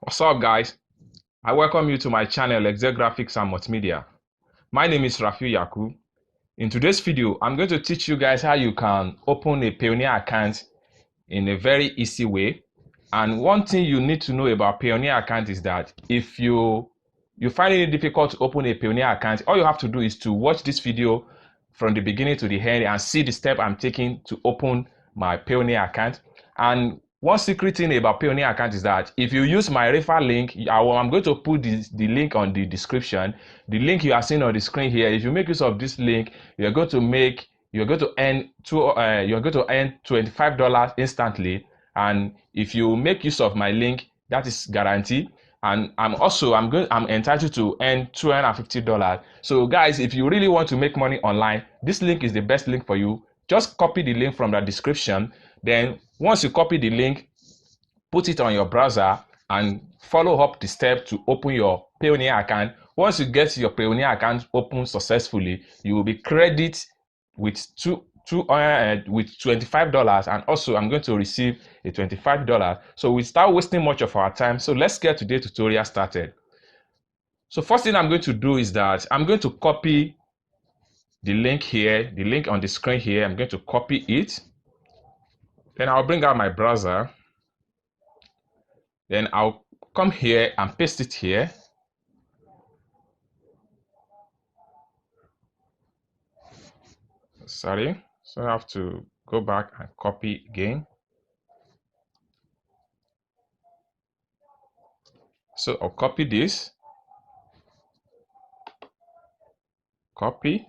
What's up, guys? I welcome you to my channel, Exec Graphics and Multimedia. My name is Rafi Yaku. In today's video, I'm going to teach you guys how you can open a Payoneer account in a very easy way. And one thing you need to know about Payoneer account is that if you find it difficult to open a Payoneer account, all you have to do is to watch this video from the beginning to the end and see the step I'm taking to open my Payoneer account. And one secret thing about Payoneer account is that if you use my referral link, I'm going to put the link on the description. The link you are seeing on the screen here, if you make use of this link, you're going to earn $25 instantly. And if you make use of my link, that is guaranteed. And I'm entitled to earn $250. So guys, if you really want to make money online, this link is the best link for you. Just copy the link from the description. Then once you copy the link, put it on your browser and follow up the step to open your Payoneer account. Once you get your Payoneer account open successfully, you will be credited with $25, and also I'm going to receive a $25. So we start wasting much of our time. So let's get today's tutorial started. So first thing I'm going to do is that I'm going to copy the link here, the link on the screen here. I'm going to copy it. Then I'll bring out my browser. Then I'll come here and paste it here. Sorry, so I have to go back and copy again. So I'll copy this, copy.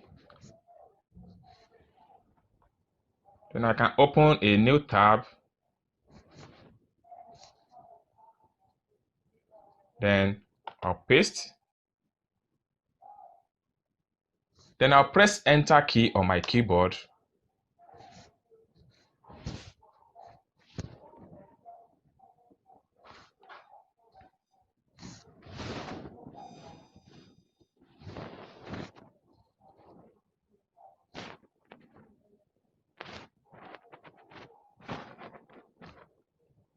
Then I can open a new tab. Then I'll paste. Then I'll press Enter key on my keyboard.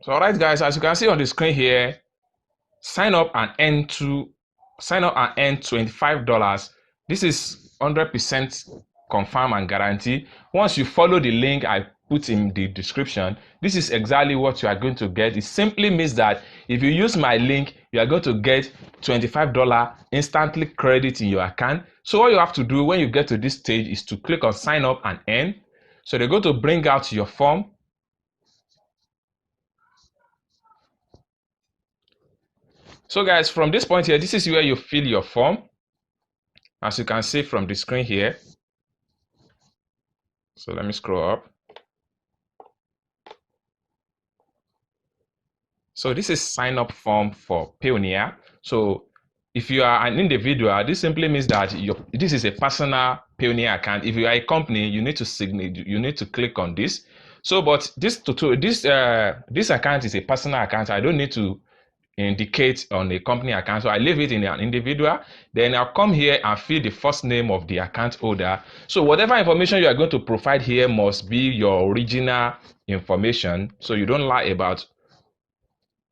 So alright guys, as you can see on the screen here, sign up and earn $25. This is 100% confirm and guarantee. Once you follow the link I put in the description, this is exactly what you are going to get. It simply means that if you use my link, you are going to get $25 instantly credit in your account. So all you have to do when you get to this stage is to click on sign up and earn. So they're going to bring out your form. So guys, from this point here, this is where you fill your form, as you can see from the screen here. So let me scroll up. So this is sign up form for Payoneer. So if you are an individual, this simply means that this is a personal Payoneer account. If you are a company, you need to click on this. So, but this account is a personal account. I don't need to indicate on a company account, so I leave it in an individual. Then I'll come here and fill the first name of the account holder. So whatever information you are going to provide here must be your original information, so you don't lie about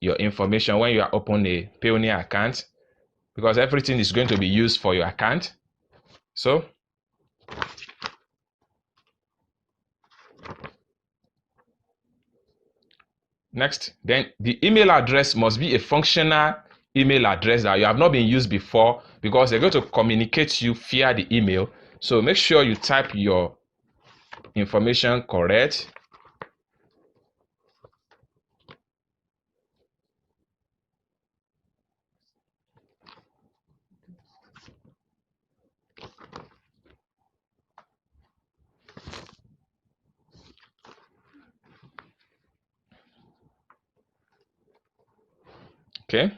your information when you are opening a Payoneer account, because everything is going to be used for your account. So next, then the email address must be a functional email address that you have not been used before, because they're going to communicate you via the email. So make sure you type your information correct. Okay.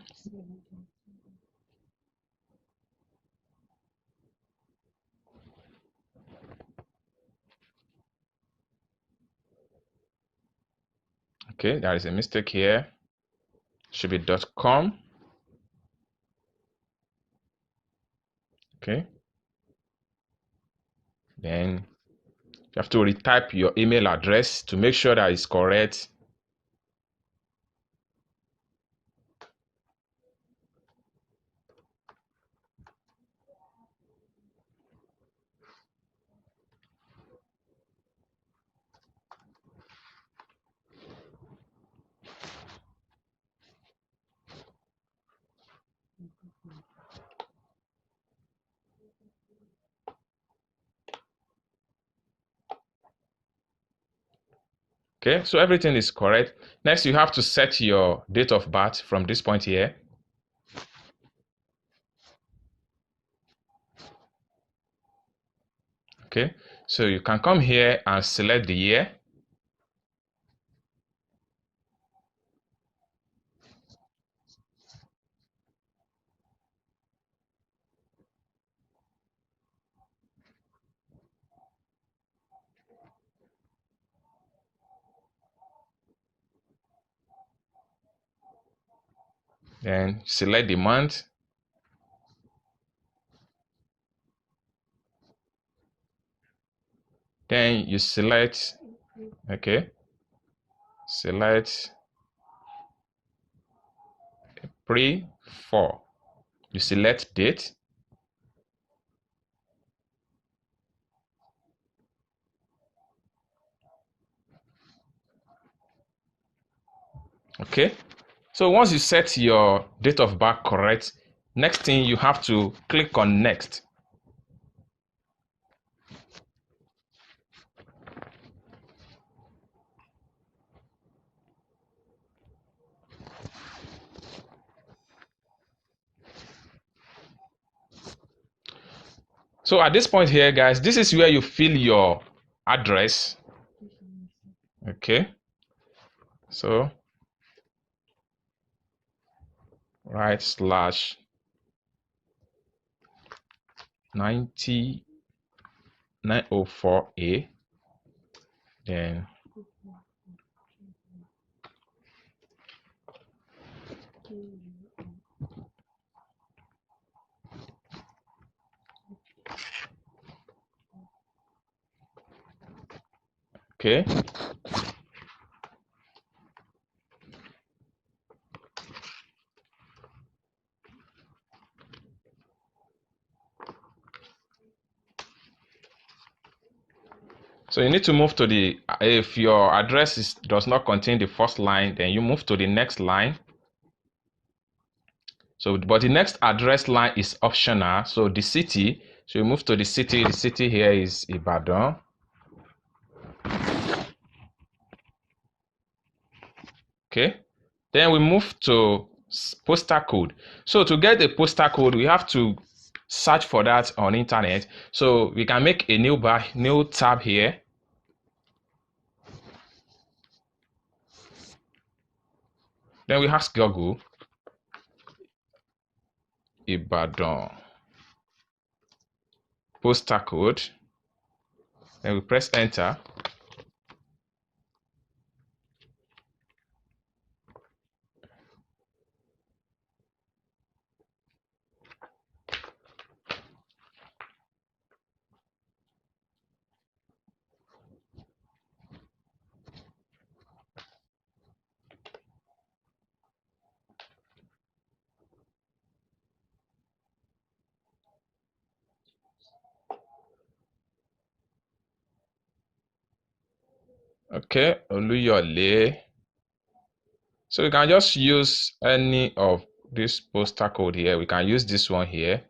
Okay, there is a mistake here. Should be .com. Okay. Then you have to retype your email address to make sure that it's correct. Okay, so everything is correct. Next, you have to set your date of birth from this point here. Okay, so you can come here and select the year. Then select the month. Then you select, okay, select pre-4. You select date. Okay, so once you set your date of birth correct, next thing you have to click on next. So at this point here, guys, this is where you fill your address. Okay, so right slash 90904A, then okay, so you need to move to the, if your address does not contain the first line, then you move to the next line. So but the next address line is optional, so the city, so you move to the city here is Ibadan. Okay, then we move to postal code. So to get the postal code, we have to search for that on internet. So we can make a new tab here. Then we ask Google Ibadan postal code. Then we press enter. Okay, Oluyole. So we can just use any of this postal code here. We can use this one here.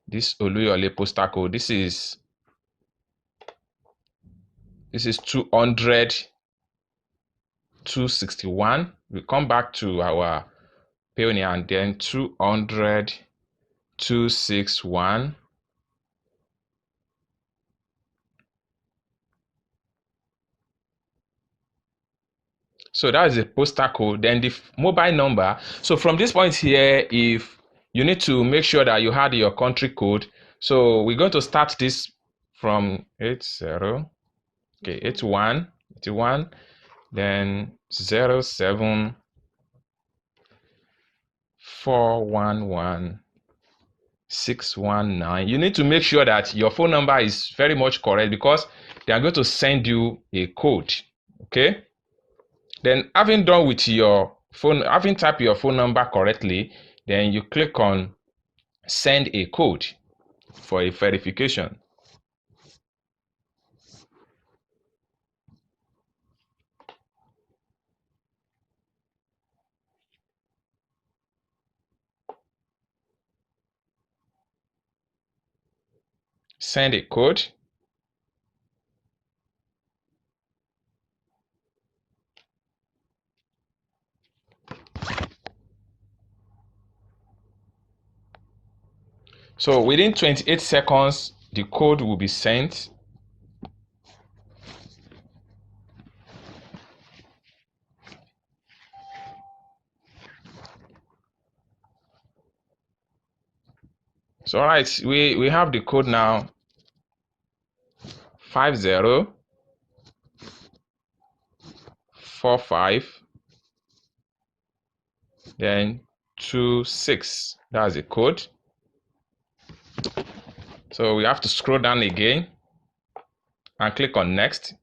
This Oluyole postal code. This is 200 261. We come back to our Payoneer and then 200 261. So that is the postal code. Then the mobile number. So from this point here, if you need to make sure that you had your country code. So we're going to start this from 80, okay, 81, then 07 411 619. You need to make sure that your phone number is very much correct because they are going to send you a code. Okay, then having done with your phone, having typed your phone number correctly, then you click on send a code for a verification. Send a code. So within 28 seconds, the code will be sent. So all right, we have the code now. 5045 then 26. That's the code. So we have to scroll down again and click on next.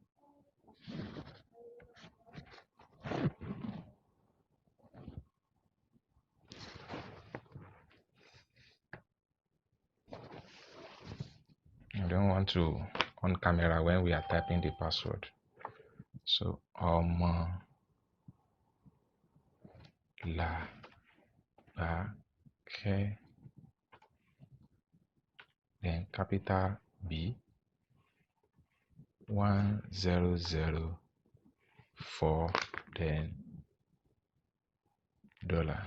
I don't want to on camera when we are typing the password. So la ba ke then capital B 1004 then dollar.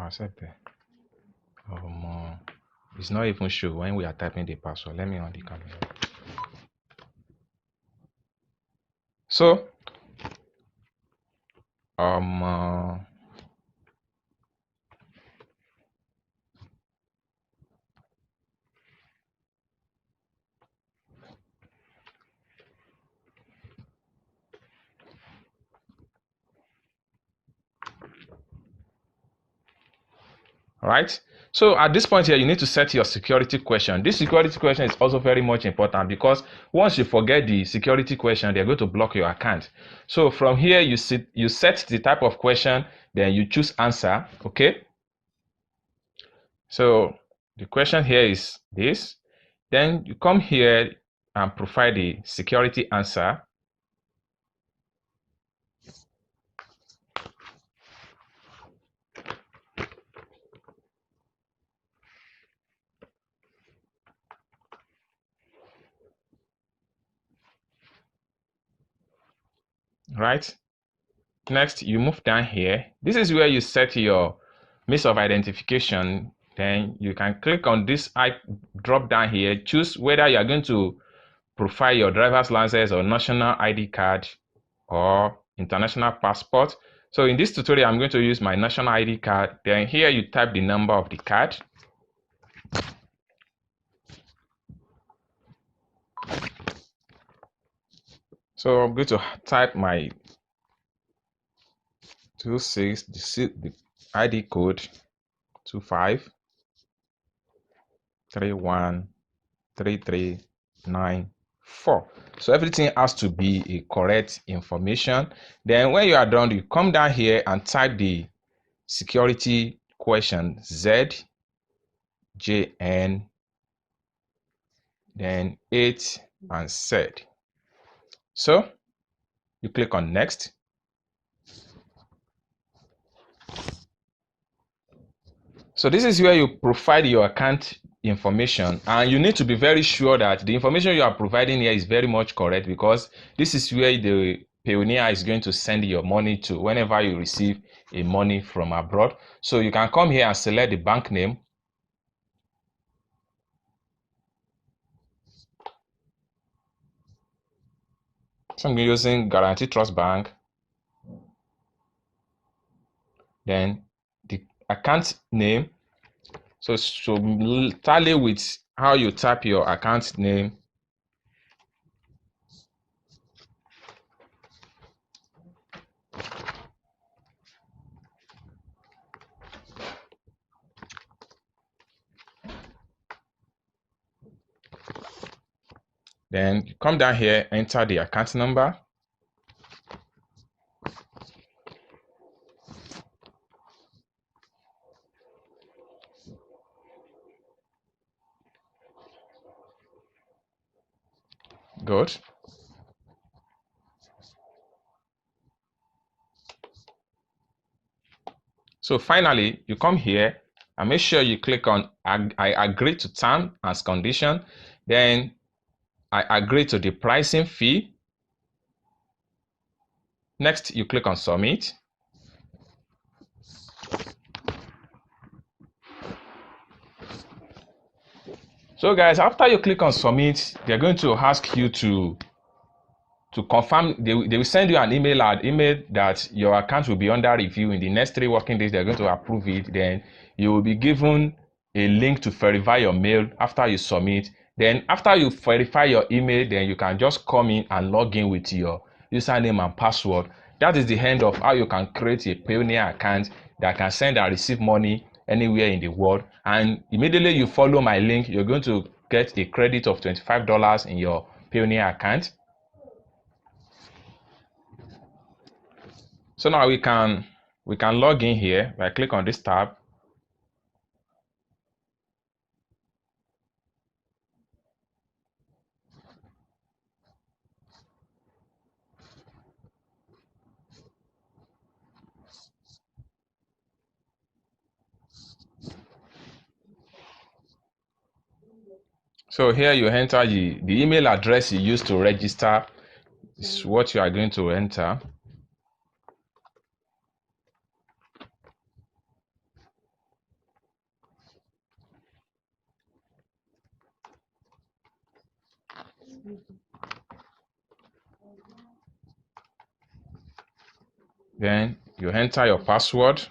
Accept it. It's not even sure when we are typing the password. Let me on the camera. So right. So at this point here, you need to set your security question. This security question is also very much important because once you forget the security question, they're going to block your account. So from here, you set the type of question, then you choose answer. Okay. So the question here is this. Then you come here and provide the security answer. Right. Next, you move down here. This is where you set your means of identification. Then you can click on this drop down here, choose whether you are going to provide your driver's license or national ID card or international passport. So in this tutorial, I'm going to use my national ID card. Then here you type the number of the card. So I'm going to type my 26, the ID code 25313394. So everything has to be a correct information. Then when you are done, you come down here and type the security question ZJN then 8 and Z. So you click on next. So this is where you provide your account information, and you need to be very sure that the information you are providing here is very much correct, because this is where the Payoneer is going to send your money to whenever you receive a money from abroad. So you can come here and select the bank name. So I'm using Guarantee Trust Bank. Then the account name. So tally with how you type your account name. Then you come down here, enter the account number. Good. So finally, you come here and make sure you click on I agree to terms and condition. Then I agree to the pricing fee. Next, you click on submit. So guys, after you click on submit, they're going to ask you to confirm. They will send you an email that your account will be under review. In the next 3 working days, they're going to approve it. Then you will be given a link to verify your mail after you submit. Then after you verify your email, then you can just come in and log in with your username and password. That is the end of how you can create a Payoneer account that can send and receive money anywhere in the world. And immediately you follow my link, you're going to get a credit of $25 in your Payoneer account. So now we can log in here. I click on this tab. So here you enter the email address you used to register is what you are going to enter. Then you enter your password.